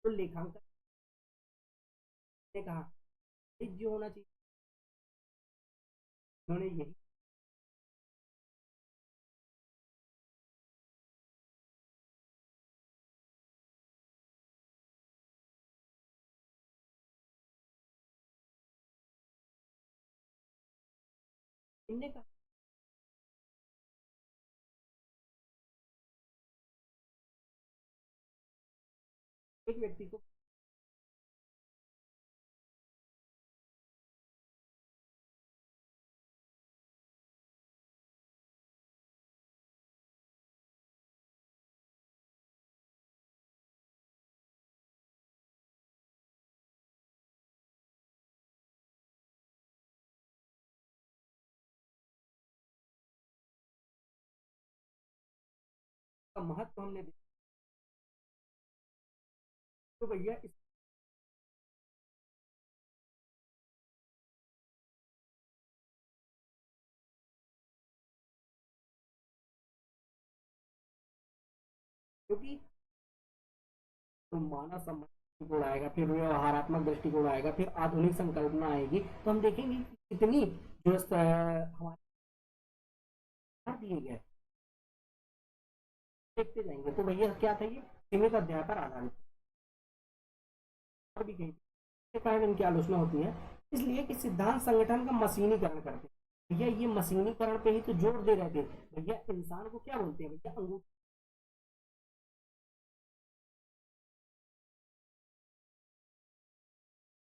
को लेखांकन ने कहा जो होना चाहिए, उन्होंने यही इनने कहा। एक व्यक्ति को का महत्व हमने देखा। तो भैया इस क्योंकि तो मानव संबंध दृष्टिकोण आएगा, फिर व्यवहारात्मक दृष्टिकोण आएगा, फिर आधुनिक संकल्पना आएगी, तो हम देखेंगे कि कितनी जो हमारे दिए गए देखते जाएंगे। तो भैया क्या था, ये सीमित अध्याय पर आधारित और भी कहीं के कारण इनकी आलोचना होती है। इसलिए कि सिद्धांत संगठन का मशीनीकरण करते हैं। भैया ये मशीनीकरण पे ही तो जोर दे रहे थे। भैया इंसान को क्या बोलते हैं भैया, अंगूठा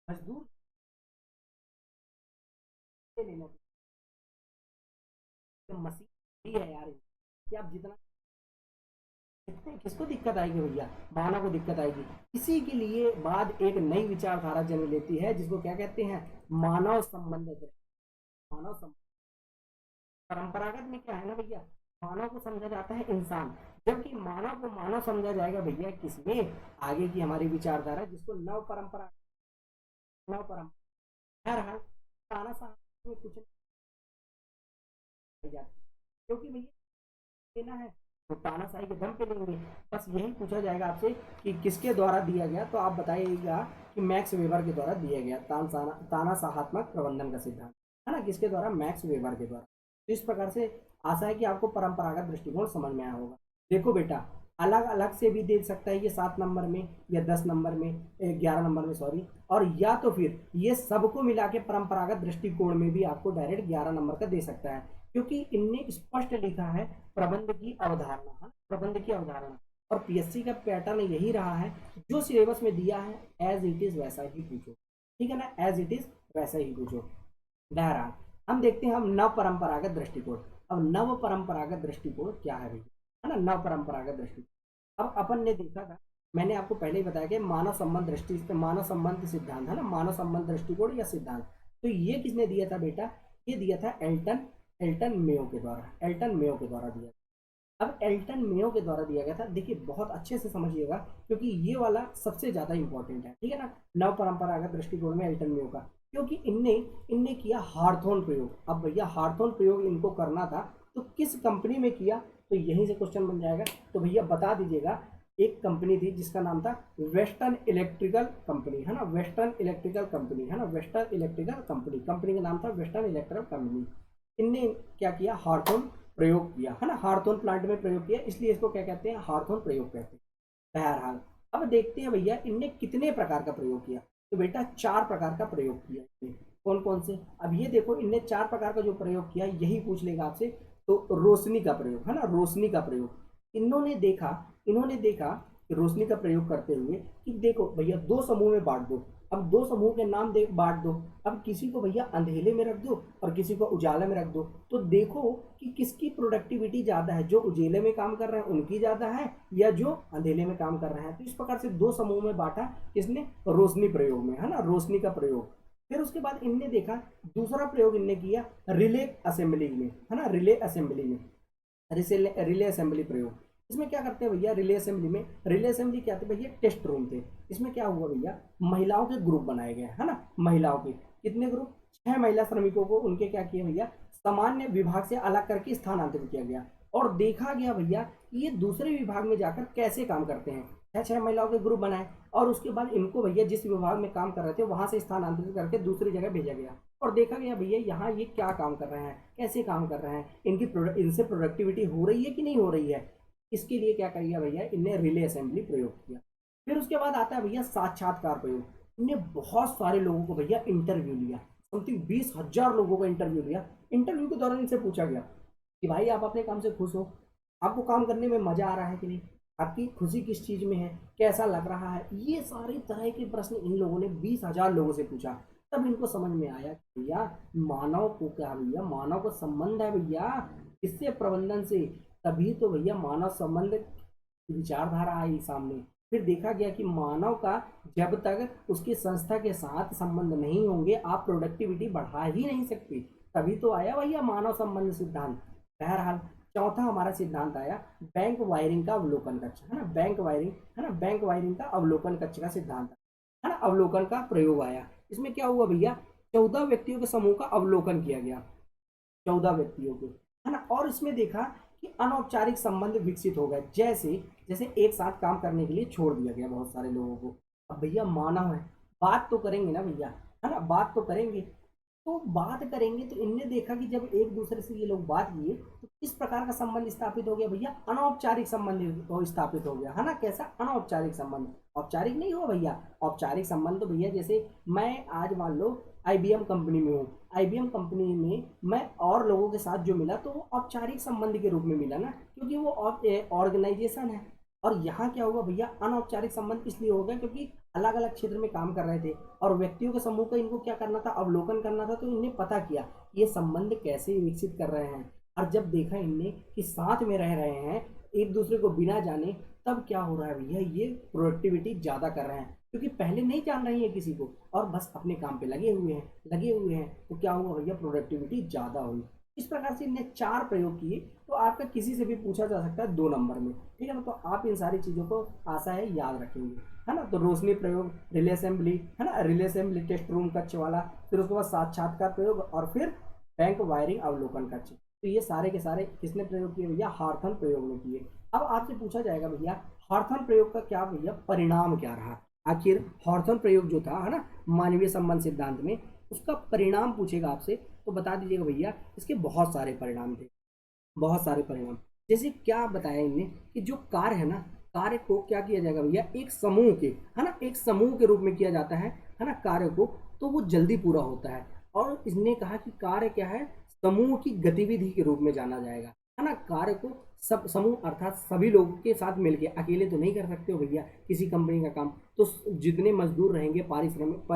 मजदूर से लेना। मशीन ही है यार कि आप जितना किसको दिक्कत आएगी भैया, मानव को दिक्कत आएगी। इसी के लिए बाद एक नई विचारधारा जन्म लेती है जिसको क्या कहते हैं, मानव संबंध मानव संबंध। परंपरागत में क्या है ना भैया, मानव को समझा जाता है इंसान, जबकि मानव को मानव समझा जाएगा भैया किसमें, आगे की हमारी विचारधारा जिसको नव परंपरा, नव परंपरा हर ताना में कुछ नहीं जाती, क्योंकि भैया लेना है तो तानाशाही के दम पे लेंगे। बस यही पूछा जाएगा आपसे कि किसके द्वारा दिया गया, तो आप बताइएगा कि मैक्स वेबर के द्वारा दिया गया तानाशाहात्मक प्रबंधन का सिद्धांत, है ना, किसके द्वारा, मैक्स वेबर के द्वारा। तो इस प्रकार से आशा है कि आपको परंपरागत दृष्टिकोण समझ में आया होगा। देखो बेटा, अलग अलग से भी दे सकता है ये 7 नंबर में या 10 नंबर में, 11 नंबर में सॉरी, और या तो फिर ये सबको मिला के परंपरागत दृष्टिकोण में भी आपको डायरेक्ट 11 नंबर का दे सकता है, क्योंकि इनने स्पष्ट लिखा है प्रबंध की अवधारणा, हाँ, प्रबंध की अवधारणा। और पीएससी का पैटर्न यही रहा है, जो सिलेबस में दिया है एज इट इज वैसा ही पूछो, ठीक है ना, एज इट इज वैसा ही पूछो। बहरहाल हम देखते हैं हम नव परंपरागत दृष्टिकोण। अब नव परंपरागत दृष्टिकोण क्या है भैया, है ना, नव परंपरागत दृष्टिकोण। अब अपन ने देखा था, मैंने आपको पहले ही बताया कि मानव संबंध दृष्टि, मानव संबंध सिद्धांत, है ना, मानव संबंध दृष्टिकोण या सिद्धांत। तो ये किसने दिया था बेटा, ये दिया था एल्टन एल्टन मेयो के द्वारा, एल्टन मेयो के द्वारा दिया। अब एल्टन मेयो के द्वारा दिया गया था, देखिए बहुत अच्छे से समझिएगा क्योंकि ये वाला सबसे ज्यादा इंपॉर्टेंट है, ठीक है ना, नव परंपरागत दृष्टिकोण में एल्टन मेयो का, क्योंकि इनने इनने किया हार्थोन प्रयोग। अब भैया हार्थोन प्रयोग इनको करना था तो किस कंपनी में किया, तो यहीं से क्वेश्चन बन जाएगा। तो भैया बता दीजिएगा, एक कंपनी थी जिसका नाम था वेस्टर्न इलेक्ट्रिकल कंपनी, है ना, वेस्टर्न इलेक्ट्रिकल कंपनी, है ना, वेस्टर्न इलेक्ट्रिकल कंपनी, कंपनी का नाम था वेस्टर्न इलेक्ट्रिकल कंपनी। इनने क्या किया, हार्थोन प्रयोग किया, है ना, हार्थोन प्लांट में प्रयोग किया, इसलिए इसको क्या कहते हैं, हार्थोन प्रयोग कहते हैं। बहरहाल अब देखते हैं भैया इनने कितने प्रकार का प्रयोग किया, तो बेटा 4 प्रकार का प्रयोग किया। कौन कौन से, अब ये देखो इनने 4 प्रकार का जो प्रयोग किया यही पूछ लेगा आपसे। तो रोशनी का प्रयोग, है ना, रोशनी का प्रयोग इन्होंने देखा कि रोशनी का प्रयोग करते हुए कि देखो भैया 2 समूह में बांट दो, अब 2 समूह के नाम दे बांट दो, अब किसी को भैया अंधेरे में रख दो और किसी को उजाले में रख दो, तो देखो कि किसकी प्रोडक्टिविटी ज्यादा है, जो उजेले में काम कर रहे हैं उनकी ज्यादा है या जो अंधेरे में काम कर रहे हैं। तो इस प्रकार से 2 समूह में बांटा किसने, रोशनी प्रयोग में, है ना, रोशनी का प्रयोग। फिर उसके बाद इनने देखा दूसरा प्रयोग इनने किया रिले असेंबली में, है ना, रिले असेंबली में, रिले असेंबली प्रयोग। इसमें क्या करते हैं भैया, रिले असेंबली में, रिले असेंबली क्या थे भैया, टेस्ट रूम थे। इसमें क्या हुआ भैया, महिलाओं के ग्रुप बनाए गए, है ना, महिलाओं के कितने ग्रुप, 6 महिला श्रमिकों को उनके क्या किए भैया, सामान्य विभाग से अलग करके स्थानांतरित किया गया और देखा गया भैया कि ये दूसरे विभाग में जाकर कैसे काम करते हैं। 6 महिलाओं के ग्रुप बनाए और उसके बाद इनको भैया जिस विभाग में काम कर रहे थे वहां से स्थानांतरित करके दूसरी जगह भेजा गया और देखा गया भैया यहाँ ये क्या काम कर रहे हैं, कैसे काम कर रहे हैं, इनसे प्रोडक्टिविटी हो रही है कि नहीं हो रही है। इसके लिए क्या किया भैया, इनने रिले असेंबली प्रयोग किया। फिर उसके बाद आता है भैया साक्षात्कार प्रयोग। इनने बहुत सारे लोगों को भैया इंटरव्यू लिया, समथिंग 20,000 लोगों का इंटरव्यू लिया। इंटरव्यू के दौरान इनसे पूछा गया कि भाई आप अपने काम से खुश हो, आपको काम करने में मजा आ रहा है कि नहीं, आपकी खुशी किस चीज में है, कैसा लग रहा है, ये सारे तरह के प्रश्न इन लोगों ने 20,000 लोगों से पूछा। तब इनको समझ में आया कि भैया मानव को क्या भैया, मानव को संबंध है भैया इससे, प्रबंधन से, तभी तो भैया मानव संबंध विचारधारा आई सामने। फिर देखा गया कि मानव का जब तक उसकी संस्था के साथ संबंध नहीं होंगे आप प्रोडक्टिविटी बढ़ा ही नहीं सकते, तभी तो आया भैया मानव संबंध सिद्धांत। बहरहाल चौथा हमारा सिद्धांत आया बैंक वायरिंग का अवलोकन कक्ष, है ना, बैंक वायरिंग, है ना, बैंक वायरिंग का अवलोकन कक्ष का सिद्धांत, है ना, अवलोकन का प्रयोग आया। इसमें क्या हुआ भैया, 14 व्यक्तियों के समूह का अवलोकन किया गया, 14 व्यक्तियों के, है ना, और इसमें देखा कि अनौपचारिक संबंध विकसित हो गए, जैसे जैसे एक साथ काम करने के लिए छोड़ दिया गया बहुत सारे लोगों को। अब भैया मानव है, बात तो करेंगे ना भैया, है ना, बात तो करेंगे, तो बात करेंगे तो इनने देखा कि जब एक दूसरे से ये लोग बात किए तो किस प्रकार का संबंध स्थापित हो गया भैया, अनौपचारिक संबंध स्थापित हो गया, है ना, कैसा अनौपचारिक संबंध, औपचारिक नहीं हो भैया, औपचारिक संबंध तो भैया जैसे मैं आज मान लो आईबीएम कंपनी में हूँ, आईबीएम कंपनी में मैं और लोगों के साथ जो मिला तो वो औपचारिक संबंध के रूप में मिला ना, क्योंकि वो ऑर्गेनाइजेशन है। और यहाँ क्या होगा भैया, अनौपचारिक संबंध इसलिए हो गया क्योंकि अलग अलग क्षेत्र में काम कर रहे थे और व्यक्तियों के समूह का इनको क्या करना था, अवलोकन करना था। तो इन्हें पता किया ये संबंध कैसे विकसित कर रहे हैं, और जब देखा इनने कि साथ में रह रहे हैं एक दूसरे को बिना जाने, तब क्या हो रहा है भैया, ये प्रोडक्टिविटी ज़्यादा कर रहे हैं, क्योंकि पहले नहीं जान रही है किसी को और बस अपने काम पे लगे हुए हैं, तो क्या हुआ भैया, प्रोडक्टिविटी ज़्यादा हुई। इस प्रकार से इनने 4 प्रयोग किए। तो आपका किसी से भी पूछा जा सकता है 2 नंबर में, ठीक है ना। तो आप इन सारी चीज़ों को आशा है याद रखेंगे, है ना। तो रोशनी प्रयोग, रिले असेंबली, है ना, रिले असेंबली टेस्ट रूम कक्ष वाला, फिर उसके बाद साक्षात्कार प्रयोग, और फिर बैंक वायरिंग अवलोकन कक्ष। तो ये सारे के सारे किसने प्रयोग किए भैया, हार्थन प्रयोग ने किए। अब आपसे पूछा जाएगा भैया हार्थन प्रयोग का क्या भैया परिणाम क्या रहा। आखिर हार्थन प्रयोग जो था, है ना, मानवीय संबंध सिद्धांत में, उसका परिणाम पूछेगा आपसे, तो बता दीजिएगा भैया इसके बहुत सारे परिणाम थे, बहुत सारे परिणाम। जैसे क्या बताया इनने कि जो कार्य है ना, कार्य को क्या किया जाएगा भैया, एक समूह के, है ना, एक समूह के रूप में किया जाता है ना, कार्य को, तो वो जल्दी पूरा होता है। और इसने कहा कि कार्य क्या है, समूह की गतिविधि के रूप में जाना जाएगा, है ना। कार्य को सब समूह अर्थात सभी लोगों के साथ मिलके, अकेले तो नहीं कर सकते हो भैया किसी कंपनी का काम। तो जितने मजदूर रहेंगे, पारिश्रमिक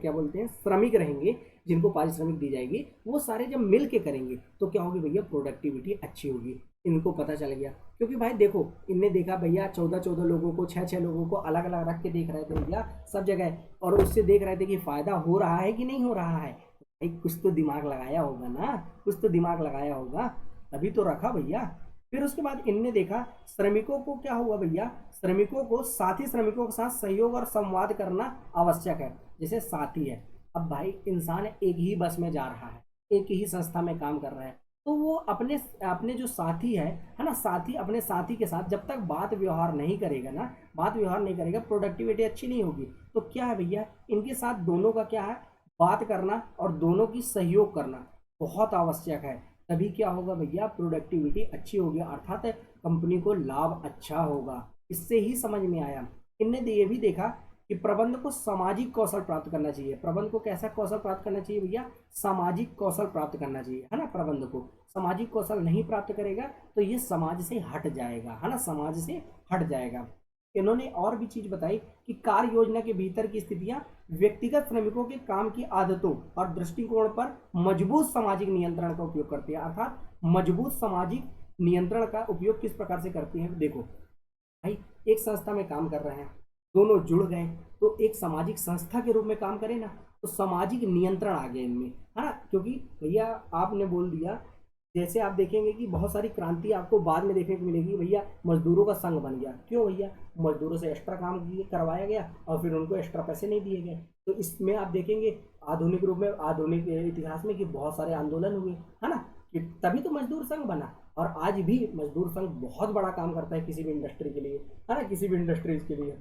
क्या बोलते हैं, श्रमिक रहेंगे, जिनको पारिश्रमिक दी जाएगी, वो सारे जब मिल के करेंगे तो क्या होगी भैया, प्रोडक्टिविटी अच्छी होगी। इनको पता चल गया, क्योंकि भाई देखो इनने देखा भैया 14-14 लोगों को, 6-6 लोगों को अलग अलग रख के देख रहे थे भैया सब जगह, और उससे देख रहे थे कि फायदा हो रहा है कि नहीं हो रहा है। भाई कुछ तो दिमाग लगाया होगा ना, कुछ तो दिमाग लगाया होगा, तभी तो रखा भैया। फिर उसके बाद इनने देखा श्रमिकों को, क्या हुआ भैया, श्रमिकों को साथी श्रमिकों के साथ सहयोग और संवाद करना आवश्यक है। जैसे साथी है, अब भाई इंसान एक ही बस में जा रहा है, एक ही संस्था में काम कर रहा है, तो वो अपने अपने जो साथी है ना, साथी अपने साथी के साथ जब तक बात व्यवहार नहीं करेगा ना, बात व्यवहार नहीं करेगा, प्रोडक्टिविटी अच्छी नहीं होगी। तो क्या है भैया, इनके साथ दोनों का क्या है, बात करना और दोनों की सहयोग करना बहुत आवश्यक है। तभी क्या होगा भैया, प्रोडक्टिविटी अच्छी होगी, अर्थात कंपनी को लाभ अच्छा होगा। इससे ही समझ में आया। इनने ये भी देखा कि प्रबंध को सामाजिक कौशल प्राप्त करना चाहिए। प्रबंध को कैसा कौशल प्राप्त करना चाहिए भैया, सामाजिक कौशल प्राप्त करना चाहिए, है ना। प्रबंध को सामाजिक कौशल नहीं प्राप्त करेगा तो ये समाज से हट जाएगा, है ना, समाज से हट जाएगा। इन्होंने और भी चीज बताई कि कार्य योजना के भीतर की स्थितियां व्यक्तिगत श्रमिकों के काम की आदतों और दृष्टिकोण पर मजबूत सामाजिक नियंत्रण का उपयोग करती है। अर्थात मजबूत सामाजिक नियंत्रण का उपयोग किस प्रकार से करती है, देखो भाई एक संस्था में काम कर रहे हैं, दोनों जुड़ गए, तो एक सामाजिक संस्था के रूप में काम करें ना, तो सामाजिक नियंत्रण आ गया इनमें, है ना। क्योंकि भैया आपने बोल दिया, जैसे आप देखेंगे कि बहुत सारी क्रांति आपको बाद में देखने को मिलेगी भैया, मजदूरों का संघ बन गया। क्यों भैया, मजदूरों से एक्स्ट्रा काम करवाया गया और फिर उनको एक्स्ट्रा पैसे नहीं दिए गए। तो इसमें आप देखेंगे आधुनिक रूप में, आधुनिक इतिहास में कि बहुत सारे आंदोलन हुए, है ना, कि तभी तो मजदूर संघ बना। और आज भी मजदूर संघ बहुत बड़ा काम करता है किसी भी इंडस्ट्री के लिए, है ना, किसी भी इंडस्ट्रीज के लिए,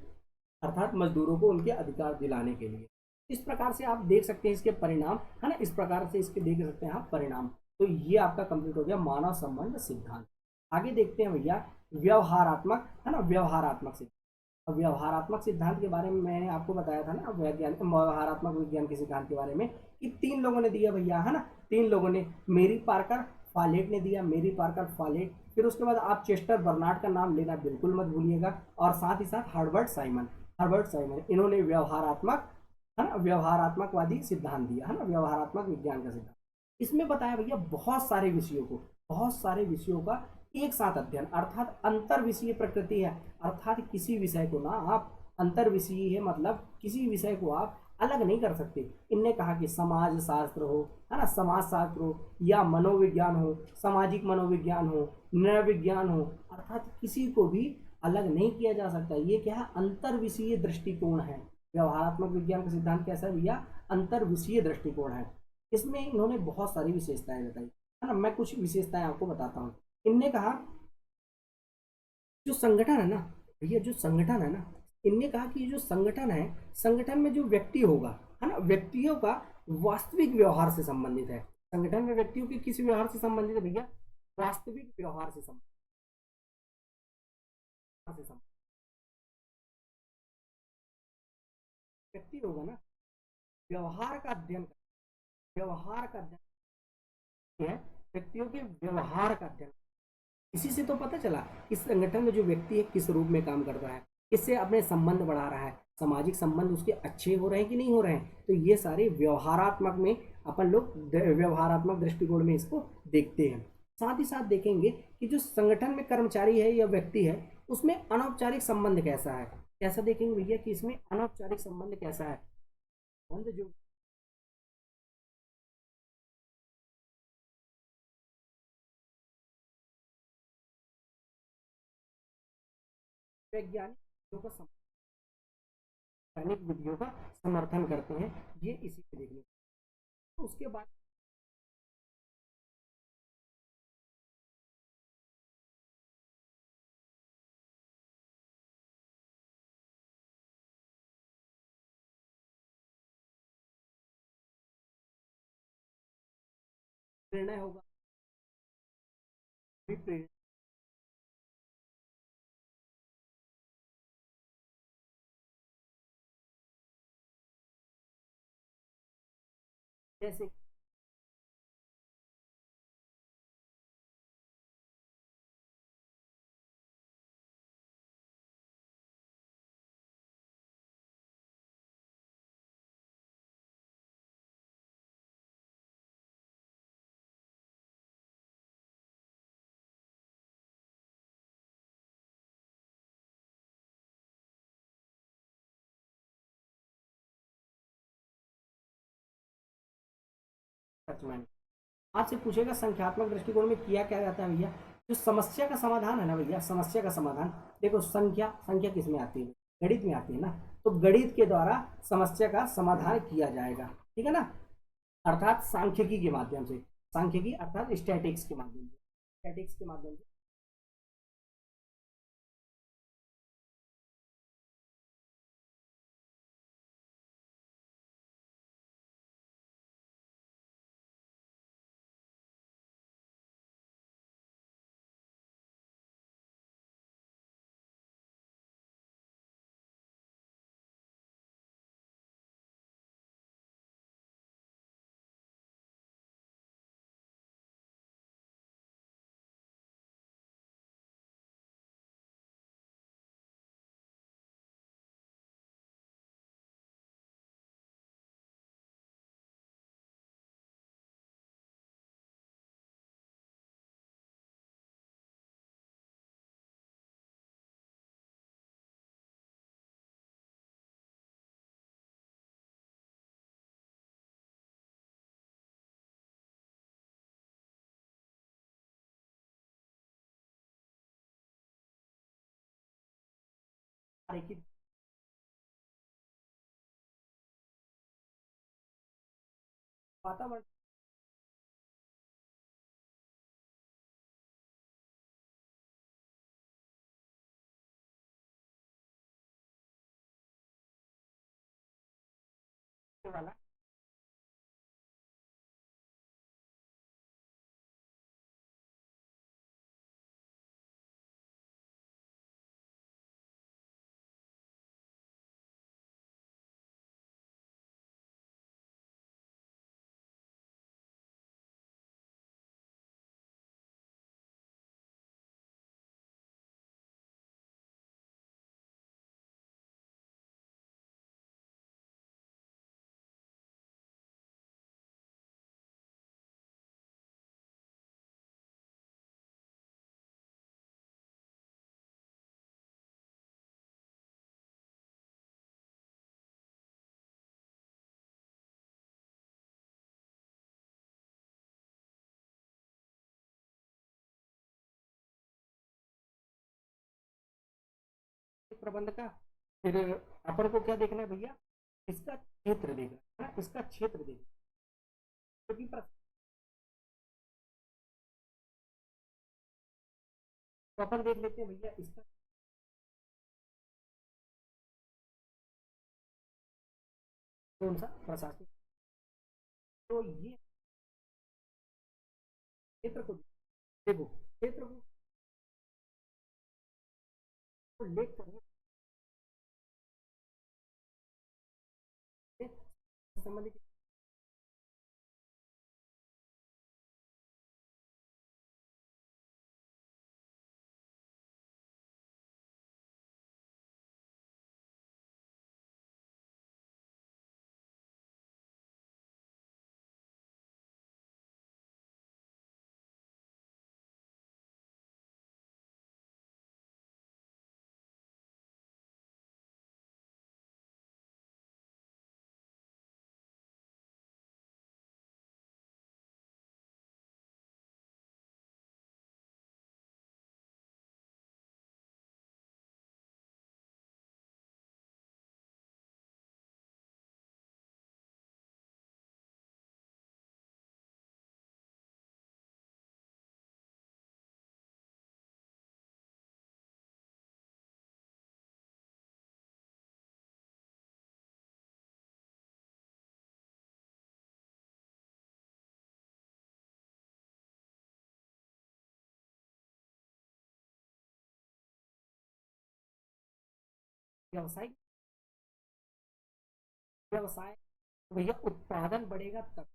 अर्थात मजदूरों को उनके अधिकार दिलाने के लिए। इस प्रकार से आप देख सकते हैं इसके परिणाम, है ना, इस प्रकार से इसके देख सकते हैं आप परिणाम। तो ये आपका कंप्लीट हो गया मानव संबंध सिद्धांत। आगे देखते हैं भैया व्यवहारात्मक, है ना, व्यवहारात्मक सिद्धांत। अब व्यवहारात्मक सिद्धांत के बारे में मैंने आपको बताया था ना, व्यवहारात्मक विज्ञान के सिद्धांत के बारे में, कि 3 लोगों ने दिया भैया, है ना, 3 लोगों ने, मेरी पार्कर फालेट ने दिया, मेरी पार्कर फालेट। फिर उसके बाद आप चेस्टर बर्नार्ड का नाम लेना बिल्कुल मत भूलिएगा, और साथ ही साथ हर्बर्ट साइमन, हर्बर्ट साइमन, इन्होंने व्यवहारात्मक, है ना, व्यवहारात्मकवादी सिद्धांत दिया, है ना, व्यवहारात्मक विज्ञान का सिद्धांत। इसमें बताया भैया बहुत सारे विषयों को, बहुत सारे विषयों का एक साथ अध्ययन, अर्थात अंतर विषय प्रकृति है। अर्थात किसी विषय को ना आप अंतर विषय है, मतलब किसी विषय को आप अलग नहीं कर सकते। इनने कहा कि समाज शास्त्र हो, है ना, समाज शास्त्र हो, या मनोविज्ञान हो, सामाजिक मनोविज्ञान हो, नृविज्ञान हो, अर्थात किसी को भी अलग नहीं किया जा सकता। ये क्या है, अंतर विषय दृष्टिकोण है। व्यवहारात्मक विज्ञान का सिद्धांत कैसा है भैया, अंतर विषय दृष्टिकोण है। इसमें इन्होंने बहुत सारी विशेषताएं बताई, है ना। मैं कुछ विशेषताएं आपको बताता हूँ। इनने कहा जो संगठन है ना भैया, जो संगठन है ना, इनने कहा कि जो संगठन है, संगठन में जो व्यक्ति होगा, है ना, व्यक्तियों का वास्तविक व्यवहार से संबंधित है। संगठन में व्यक्तियों के किस व्यवहार से संबंधित है भैया, वास्तविक व्यवहार से संबंधित। व्यक्ति होगा ना, व्यवहार का अध्ययन, व्यवहार का अध्ययन है, व्यक्तियों के व्यवहार का अध्ययन। इसी से तो पता चला कि संगठन में जो व्यक्ति है किस रूप में काम कर रहा है, किससे अपने संबंध बढ़ा रहा है, सामाजिक संबंध उसके अच्छे हो रहे हैं कि नहीं हो रहे हैं। तो ये सारे व्यवहारात्मक में अपन लोग व्यवहारात्मक दृष्टिकोण में इसको देखते हैं। साथ ही साथ देखेंगे कि जो संगठन में कर्मचारी है या व्यक्ति है उसमें अनौपचारिक संबंध कैसा है। कैसा देखेंगे भैया कि इसमें अनौपचारिक संबंध कैसा है। संबंध जो वैज्ञानिक विधियों का वैज्ञानिक विधियों का समर्थन करते हैं, ये इसी को देखने। तो उसके बाद प्रेरणा होगा, भी प्रेरणा जैसे सच। आपसे पूछेगा संख्यात्मक दृष्टिकोण में किया क्या जाता है भैया। जो समस्या का समाधान है ना भैया, समस्या का समाधान, देखो संख्या संख्या किस में आती है, गणित में आती है ना। तो गणित के द्वारा समस्या का समाधान किया जाएगा, ठीक है ना, अर्थात सांख्यिकी के माध्यम से। सांख्यिकी अर्थात स्टैटिक्स के माध्यम से, स्टैटिक्स के माध्यम से आरेखित वातावरण वाला प्रबंध का। फिर अपन को क्या देखना है भैया, इसका क्षेत्र देखना है ना, इसका क्षेत्र देखना, क्योंकि तो अपन देख लेते हैं भैया इसका। कौन सा प्रशासनिक, तो ये क्षेत्र को देखो, क्षेत्र को लेख करने से संबंधित व्यवसायिक व्यवसाय, भैया उत्पादन बढ़ेगा तब।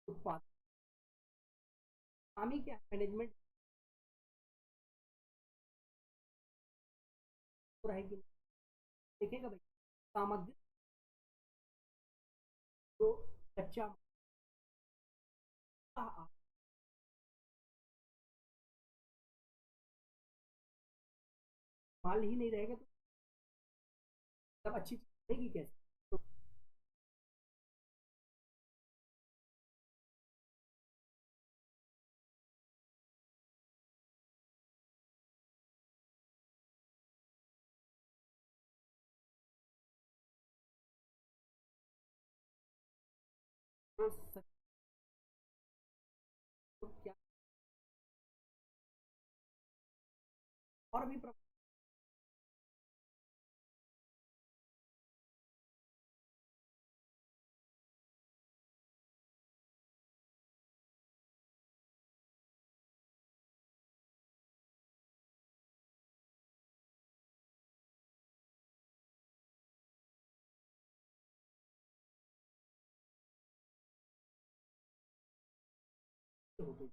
उत्पादन काम ही क्या, मैनेजमेंट रहेगी, देखेगा भाई सामग्री जो कच्चा माल ही नहीं रहेगा तो तब अच्छी चीज बनेगी कैसे। तो तो क्या और भी होते,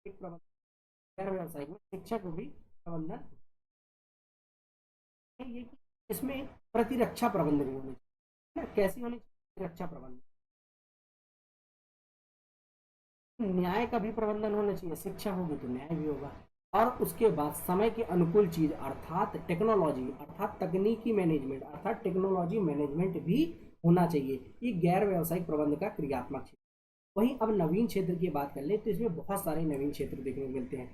एक प्रबंधन गैर व्यवसायिक में शिक्षा को भी प्रबंधन है ये कि इसमें प्रतिरक्षा प्रबंध भी होने चाहिए ना, कैसी होनी चाहिए प्रतिरक्षा प्रबंध, न्याय का भी प्रबंधन होना चाहिए, शिक्षा होगी तो न्याय भी होगा। और उसके बाद समय के अनुकूल चीज अर्थात टेक्नोलॉजी अर्थात तकनीकी मैनेजमेंट अर्थात टेक्नोलॉजी मैनेजमेंट भी होना चाहिए। ये गैर व्यवसायिक प्रबंध का क्रियात्मक क्षेत्र। वहीं अब नवीन क्षेत्र की बात कर ले तो इसमें बहुत सारे नवीन क्षेत्र देखने को मिलते हैं।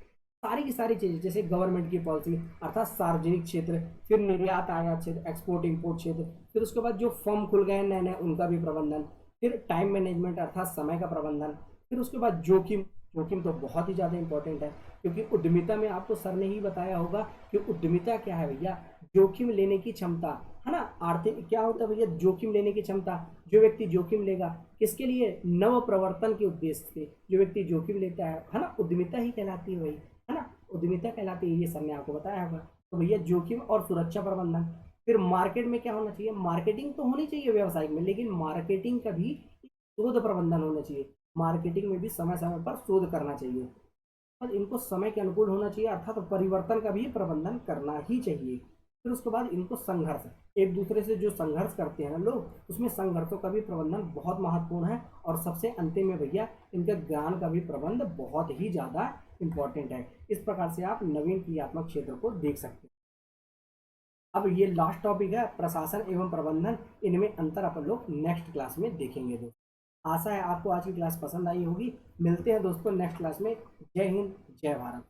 सारी की सारी चीजें जैसे गवर्नमेंट की पॉलिसी अर्थात सार्वजनिक क्षेत्र, फिर निर्यात आयात क्षेत्र, एक्सपोर्ट इंपोर्ट क्षेत्र, फिर उसके बाद जो फर्म खुल गए नए नए उनका भी प्रबंधन, फिर टाइम मैनेजमेंट अर्थात समय का प्रबंधन, फिर उसके बाद जोखिम, जोखिम तो बहुत ही ज़्यादा इंपॉर्टेंट है क्योंकि उद्यमिता में आपको सर ने ही बताया होगा कि उद्यमिता क्या है भैया, जोखिम लेने की क्षमता है ना। आर्थिक क्या होता है भैया, जोखिम लेने की क्षमता। जो व्यक्ति जोखिम लेगा किसके लिए, नव प्रवर्तन के उद्देश्य से जो व्यक्ति जोखिम लेता है ना, उद्यमिता ही कहलाती है वही, है ना, उद्यमिता कहलाती है, ये सर ने आपको बताया होगा। तो भैया जोखिम और सुरक्षा प्रबंधन। फिर मार्केट में क्या होना चाहिए, मार्केटिंग तो होनी चाहिए व्यवसाय में, लेकिन मार्केटिंग का भी शोध प्रबंधन होना चाहिए, मार्केटिंग में भी समय समय पर शोध करना चाहिए और इनको समय के अनुकूल होना चाहिए अर्थात तो परिवर्तन का भी प्रबंधन करना ही चाहिए। फिर उसके बाद इनको संघर्ष, एक दूसरे से जो संघर्ष करते हैं लोग, उसमें संघर्षों का भी प्रबंधन बहुत महत्वपूर्ण है। और सबसे अंतिम में भैया इनका ज्ञान का भी प्रबंध बहुत ही ज़्यादा इंपॉर्टेंट है। इस प्रकार से आप नवीन क्रियात्मक क्षेत्र को देख सकते हैं। अब ये लास्ट टॉपिक है प्रशासन एवं प्रबंधन, इनमें अंतर अपन लोग नेक्स्ट क्लास में देखेंगे दोस्तों। आशा है आपको आज की क्लास पसंद आई होगी। मिलते हैं दोस्तों नेक्स्ट क्लास में। जय हिंद, जय भारत।